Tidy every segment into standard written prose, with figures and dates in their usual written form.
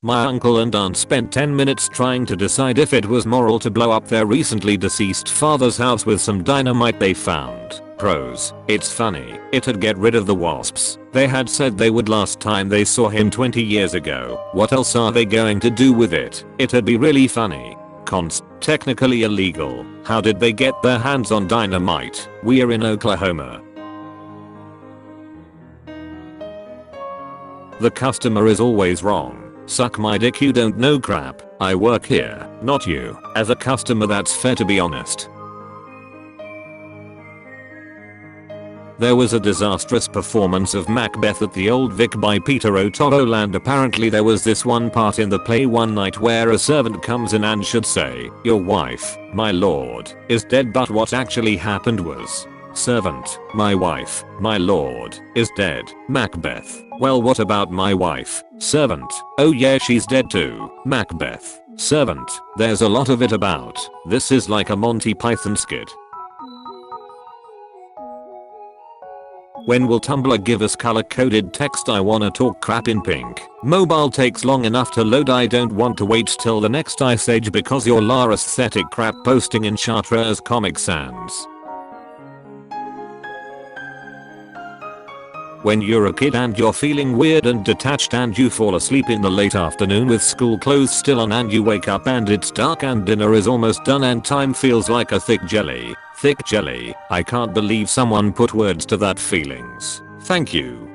My uncle and aunt spent 10 minutes trying to decide if it was moral to blow up their recently deceased father's house with some dynamite they found. Pros: it's funny, it'd get rid of the wasps. They had said they would last time they saw him 20 years ago. What else are they going to do with it? It'd be really funny. Cons: technically illegal. How did they get their hands on dynamite? We're in Oklahoma. The customer is always wrong. Suck my dick, you don't know crap. I work here, not you. As a customer, that's fair, to be honest. There was a disastrous performance of Macbeth at the Old Vic by Peter O'Toole, and apparently there was this one part in the play one night where a servant comes in and should say, "Your wife, my lord, is dead," but what actually happened was, "Servant, my wife, my lord, is dead." Macbeth: "Well, what about my wife?" Servant: "Oh yeah, she's dead too." Macbeth: Servant: "There's a lot of it about. This is like a Monty Python skit." When will Tumblr give us color-coded text? I wanna talk crap in pink. Mobile takes long enough to load. I don't want to wait till the next Ice Age because your la aesthetic crap posting in Chartres Comic Sans. When you're a kid and you're feeling weird and detached and you fall asleep in the late afternoon with school clothes still on, and you wake up and it's dark and dinner is almost done and time feels like a thick jelly. Thick jelly. I can't believe someone put words to that feelings. Thank you.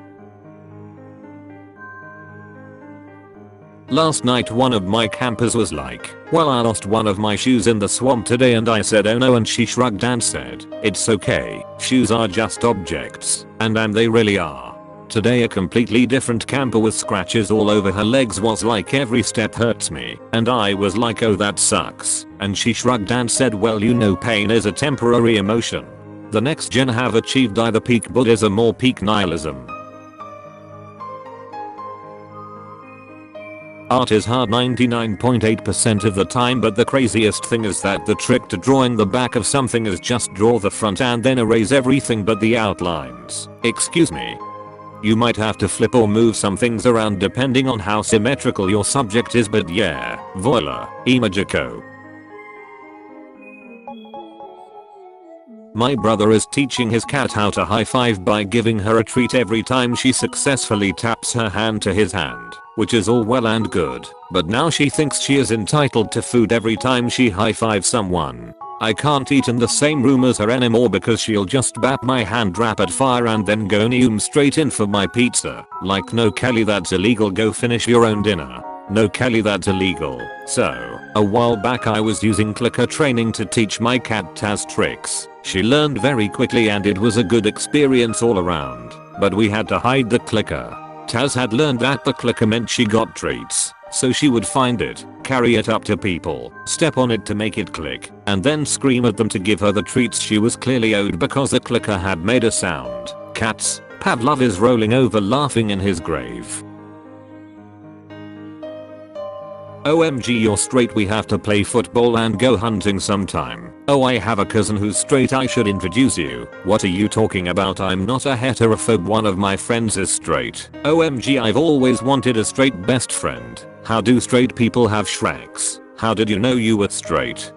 Last night one of my campers was like, "Well, I lost one of my shoes in the swamp today," and I said, "Oh no," and she shrugged and said, "It's okay. Shoes are just objects." And they really are. Today a completely different camper with scratches all over her legs was like, "Every step hurts me." And I was like, "Oh, that sucks." And she shrugged and said, "Well, you know, pain is a temporary emotion." The next gen have achieved either peak Buddhism or peak nihilism. Art is hard 99.8% of the time, but the craziest thing is that the trick to drawing the back of something is just draw the front and then erase everything but the outlines. Excuse me. You might have to flip or move some things around depending on how symmetrical your subject is, but yeah, voila, Imajiko. My brother is teaching his cat how to high five by giving her a treat every time she successfully taps her hand to his hand, which is all well and good, but now she thinks she is entitled to food every time she high fives someone. I can't eat in the same room as her anymore because she'll just bap my hand rapid fire and then go noom straight in for my pizza. Like, "No Kelly, that's illegal, go finish your own dinner." "No Kelly, that's illegal." So, a while back I was using clicker training to teach my cat Taz tricks. She learned very quickly and it was a good experience all around, but we had to hide the clicker. Taz had learned that the clicker meant she got treats, so she would find it, carry it up to people, step on it to make it click, and then scream at them to give her the treats she was clearly owed because the clicker had made a sound. Cats. Pavlov is rolling over laughing in his grave. OMG, you're straight, we have to play football and go hunting sometime. Oh, I have a cousin who's straight, I should introduce you. What are you talking about? I'm not a heterophobe, one of my friends is straight. OMG, I've always wanted a straight best friend. How do straight people have Shreks? How did you know you were straight?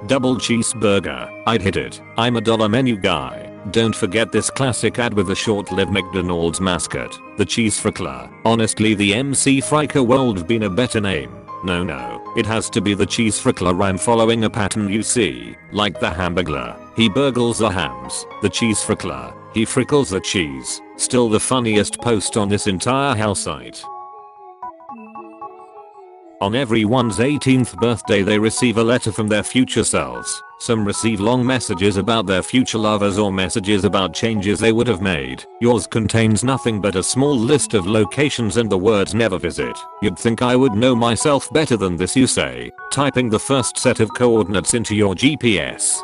Double cheeseburger. I'd hit it. I'm a dollar menu guy. Don't forget this classic ad with the short-lived McDonald's mascot, the cheese frickler. Honestly, the MC Fricker would have been a better name. No, it has to be the cheese frickler. I'm following a pattern, you see. Like the hamburglar, he burgles the hams. The cheese frickler, he frickles the cheese. Still the funniest post on this entire hell site. On everyone's 18th birthday they receive a letter from their future selves. Some receive long messages about their future lovers or messages about changes they would have made. Yours contains nothing but a small list of locations and the words "never visit." You'd think I would know myself better than this, you say, typing the first set of coordinates into your GPS.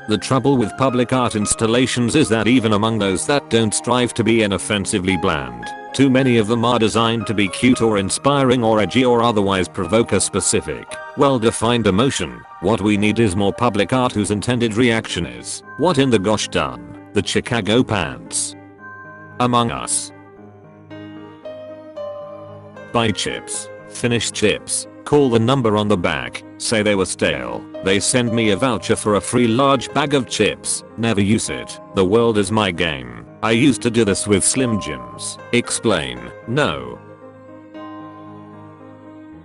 The trouble with public art installations is that even among those that don't strive to be inoffensively bland, too many of them are designed to be cute or inspiring or edgy or otherwise provoke a specific, well-defined emotion. What we need is more public art whose intended reaction is, "What in the gosh done? The Chicago pants." Among Us. Buy chips. Finish chips. Call the number on the back. Say they were stale. They send me a voucher for a free large bag of chips. Never use it. The world is my game. I used to do this with Slim Jims. Explain. No.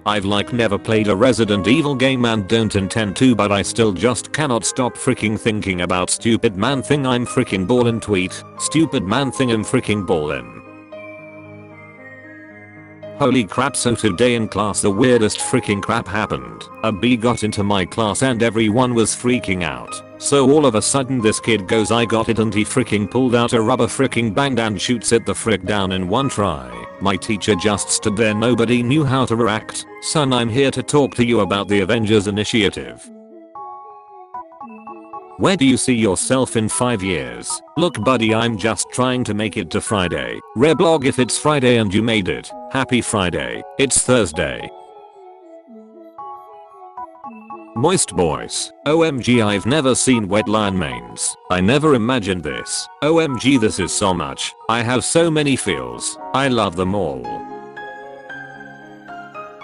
I've never played a Resident Evil game and don't intend to, but I still just cannot stop freaking thinking about stupid man thing I'm freaking ballin' tweet. Stupid man thing I'm freaking ballin'. Holy crap, so today in class the weirdest freaking crap happened. A bee got into my class and everyone was freaking out. So all of a sudden this kid goes, I got it, and he freaking pulled out a rubber freaking band and shoots it the frick down in one try. My teacher just stood there, nobody knew how to react. Son, I'm here to talk to you about the Avengers Initiative. Where do you see yourself in 5 years? Look buddy, I'm just trying to make it to Friday. Reblog if it's Friday and you made it. Happy Friday. It's Thursday. Moist voice. OMG, I've never seen wet lion manes. I never imagined this. OMG, this is so much. I have so many feels. I love them all.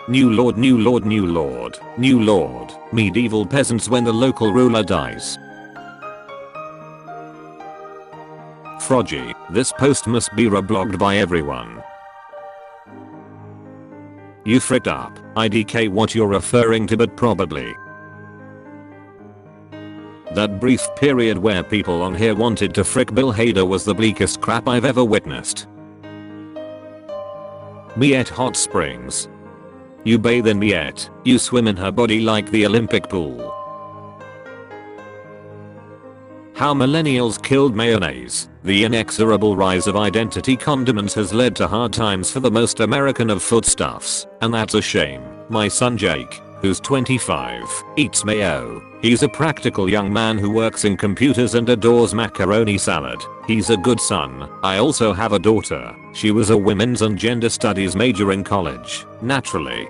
New lord, new lord, new lord, new lord. Medieval peasants when the local ruler dies. Froggy, this post must be reblogged by everyone. You fricked up. IDK what you're referring to, but probably. That brief period where people on here wanted to frick Bill Hader was the bleakest crap I've ever witnessed. Miette Hot Springs. You bathe in Miette, you swim in her body like the Olympic pool. How millennials killed mayonnaise. The inexorable rise of identity condiments has led to hard times for the most American of foodstuffs, and that's a shame. My son Jake, who's 25, eats mayo. He's a practical young man who works in computers and adores macaroni salad. He's a good son. I also have a daughter. She was a women's and gender studies major in college. Naturally,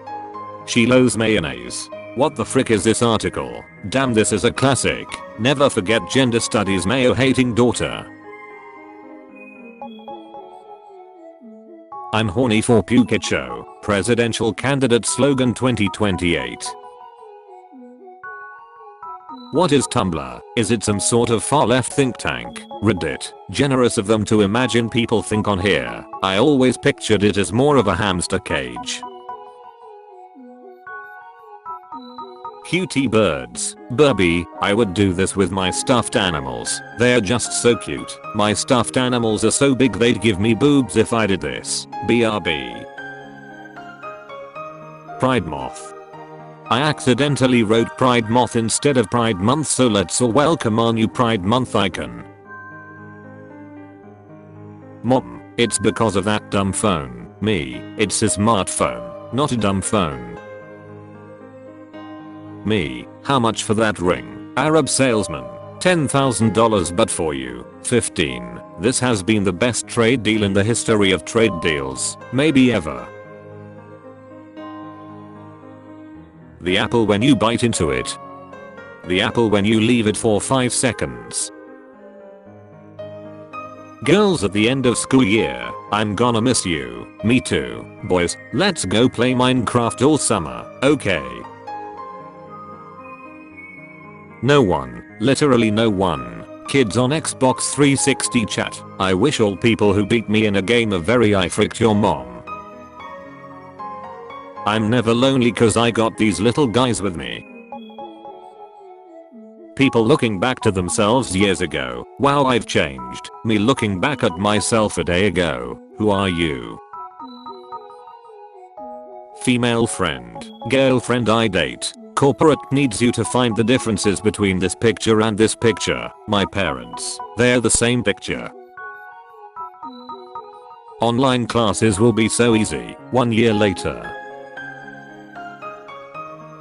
she loathes mayonnaise. What the frick is this article? Damn, this is a classic. Never forget gender studies mayo hating daughter. I'm horny for Pikachu. Presidential candidate slogan 2028. What is Tumblr? Is it some sort of far left think tank? Reddit. Generous of them to imagine people think on here. I always pictured it as more of a hamster cage. Cutie birds. Burby, I would do this with my stuffed animals. They're just so cute. My stuffed animals are so big they'd give me boobs if I did this. BRB. Pride Moth. I accidentally wrote Pride Moth instead of Pride Month, so let's all welcome our new Pride Month icon. Mom, it's because of that dumb phone. Me, it's a smartphone, not a dumb phone. Me, how much for that ring? Arab salesman. $10,000 but for you. 15. This has been the best trade deal in the history of trade deals, maybe ever. The apple when you bite into it. The apple when you leave it for 5 seconds. Girls at the end of school year, I'm gonna miss you. Me too. Boys, let's go play Minecraft all summer. Okay. No one, literally no one. Kids on Xbox 360 chat. I wish all people who beat me in a game of I fricked your mom. I'm never lonely cause I got these little guys with me. People looking back to themselves years ago. Wow, I've changed. Me looking back at myself a day ago. Who are you? Female friend. Girlfriend I date. Corporate needs you to find the differences between this picture and this picture. My parents. They're the same picture. Online classes will be so easy. 1 year later.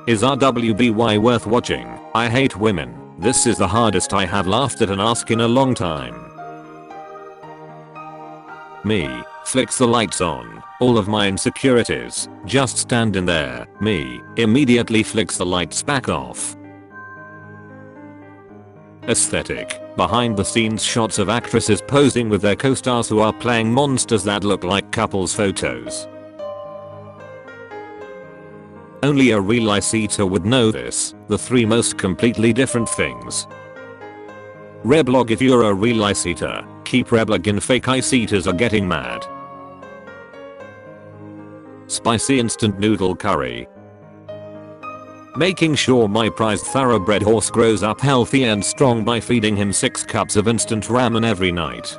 Is RWBY worth watching? I hate women. This is the hardest I have laughed at an ask in a long time. Me. Flicks the lights on. All of my insecurities. Just stand in there. Me. Immediately flicks the lights back off. aesthetic, behind the scenes shots of actresses posing with their co-stars who are playing monsters that look like couples photos. Only a real ice eater would know this, the three most completely different things. Reblog: if you're a real ice eater, keep reblogging, fake ice eaters are getting mad. Spicy instant noodle curry. Making sure my prized thoroughbred horse grows up healthy and strong by feeding him 6 cups of instant ramen every night.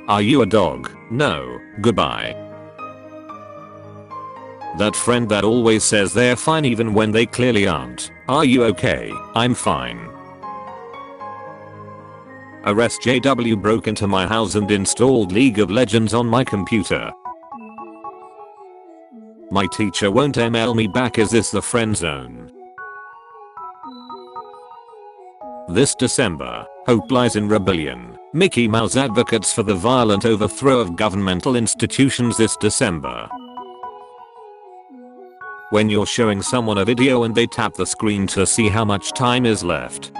Are you a dog? No, goodbye. That friend that always says they're fine even when they clearly aren't. Are you okay? I'm fine. Arrest JW broke into my house and installed League of Legends on my computer. My teacher won't ML me back. Is this the friend zone? This December, hope lies in rebellion. Mickey Mouse advocates for the violent overthrow of governmental institutions this December. When you're showing someone a video and they tap the screen to see how much time is left.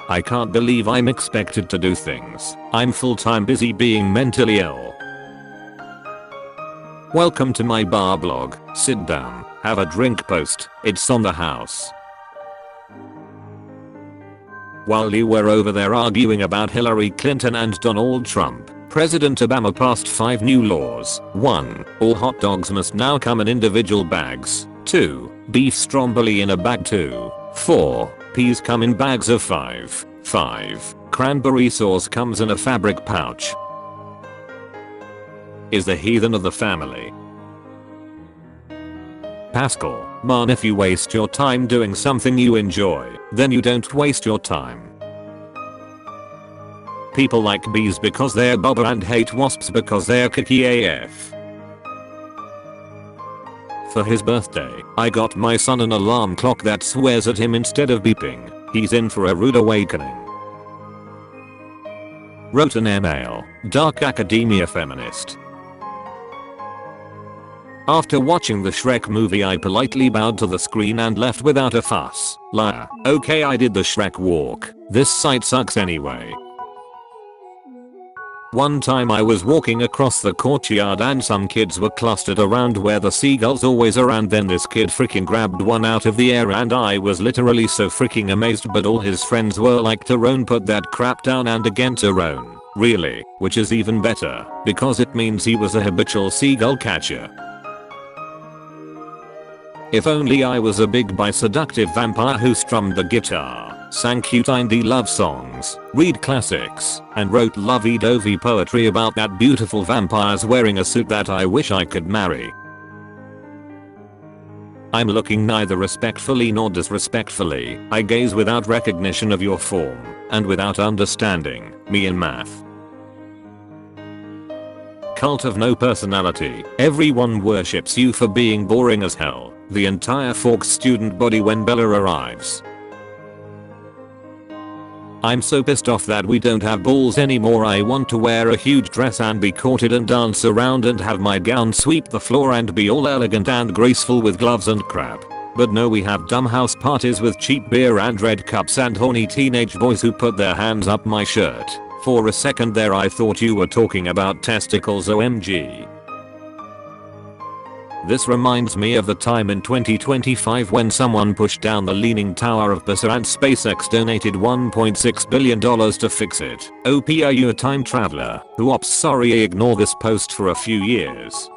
I can't believe I'm expected to do things. I'm full-time busy being mentally ill. Welcome to my bar blog. Sit down, have a drink, post, it's on the house. While you were over there arguing about Hillary Clinton and Donald Trump, President Obama passed 5 new laws. 1. All hot dogs must now come in individual bags. 2. Beef stromboli in a bag. 2. 4. Peas come in bags of 5. 5. Cranberry sauce comes in a fabric pouch. Is the heathen of the family. Pascal, man, if you waste your time doing something you enjoy, then you don't waste your time. People like bees because they're bubba and hate wasps because they're kicky AF. For his birthday, I got my son an alarm clock that swears at him instead of beeping. He's in for a rude awakening. Wrote an email, Dark Academia Feminist. After watching the Shrek movie, I politely bowed to the screen and left without a fuss. Liar. Okay, I did the Shrek walk. This site sucks anyway. One time I was walking across the courtyard and some kids were clustered around where the seagulls always are, and then this kid freaking grabbed one out of the air and I was literally so freaking amazed, but all his friends were like, Tyrone, put that crap down, and again Tyrone. Really? Which is even better, because it means he was a habitual seagull catcher. If only I was a big bi seductive vampire who strummed the guitar, sang cute indie love songs, read classics, and wrote lovey-dovey poetry about that beautiful vampires wearing a suit that I wish I could marry. I'm looking neither respectfully nor disrespectfully. I gaze without recognition of your form, and without understanding, me in math. Cult of no personality. Everyone worships you for being boring as hell. The entire Forks student body when Bella arrives. I'm so pissed off that we don't have balls anymore. I want to wear a huge dress and be courted and dance around and have my gown sweep the floor and be all elegant and graceful with gloves and crap. But no, we have dumb house parties with cheap beer and red cups and horny teenage boys who put their hands up my shirt. For a second there I thought you were talking about testicles, OMG. This reminds me of the time in 2025 when someone pushed down the Leaning Tower of Pisa and SpaceX donated $1.6 billion to fix it. OP, are you a time traveler? Oops, sorry, ignore this post for a few years.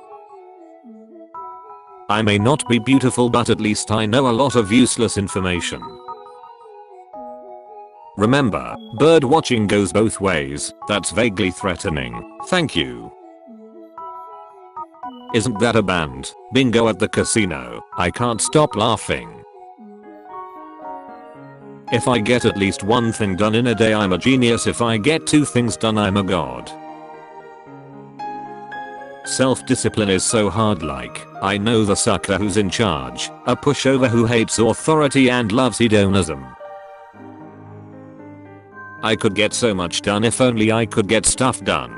I may not be beautiful, but at least I know a lot of useless information. Remember, bird watching goes both ways. That's vaguely threatening. Thank you. Isn't that a band? Bingo at the casino. I can't stop laughing. If I get at least one thing done in a day, I'm a genius. If I get 2 things done, I'm a god. Self-discipline is so hard. Like, I know the sucker who's in charge, a pushover who hates authority and loves hedonism. I could get so much done if only I could get stuff done.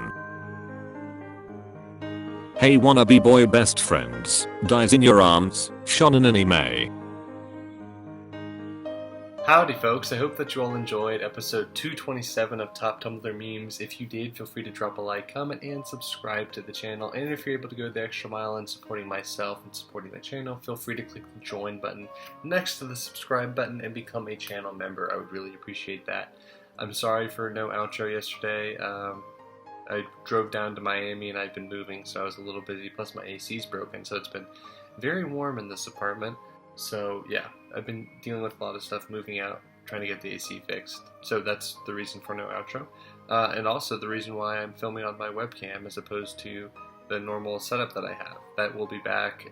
Hey wannabe boy best friends, dies in your arms, shonen anime. Howdy folks, I hope that you all enjoyed episode 227 of Top Tumblr Memes. If you did, feel free to drop a like, comment, and subscribe to the channel. And if you're able to go the extra mile in supporting myself and supporting the channel, feel free to click the join button next to the subscribe button and become a channel member. I would really appreciate that. I'm sorry for no outro yesterday. I drove down to Miami and I've been moving, so I was a little busy, plus my AC's broken, so it's been very warm in this apartment. So yeah, I've been dealing with a lot of stuff, moving out, trying to get the AC fixed. So that's the reason for no outro. And also the reason why I'm filming on my webcam as opposed to the normal setup that I have. That will be back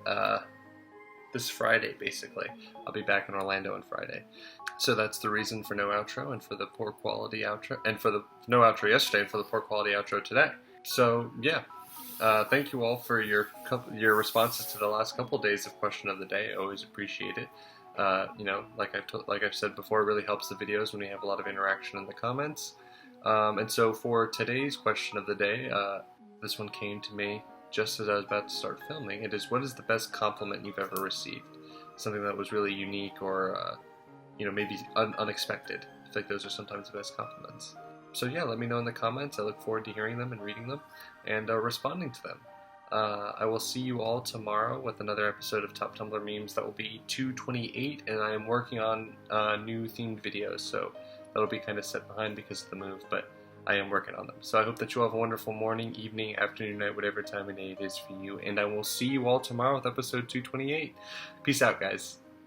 this Friday, basically. I'll be back in Orlando on Friday. So that's the reason for no outro and for the poor quality outro, and for the no outro yesterday and for the poor quality outro today. So yeah. Thank you all for your responses to the last couple days of Question of the Day. I always appreciate it. You know, like I've said before, it really helps the videos when we have a lot of interaction in the comments. And so for today's Question of the Day, this one came to me just as I was about to start filming. It is, what is the best compliment you've ever received? Something that was really unique or, you know, maybe unexpected. I feel like those are sometimes the best compliments. So yeah, let me know in the comments. I look forward to hearing them and reading them and responding to them. I will see you all tomorrow with another episode of Top Tumblr Memes. That will be 228, and I am working on new themed videos, so that'll be kind of set behind because of the move, but I am working on them. So I hope that you all have a wonderful morning, evening, afternoon, night, whatever time of day it is for you, and I will see you all tomorrow with episode 228. Peace out, guys.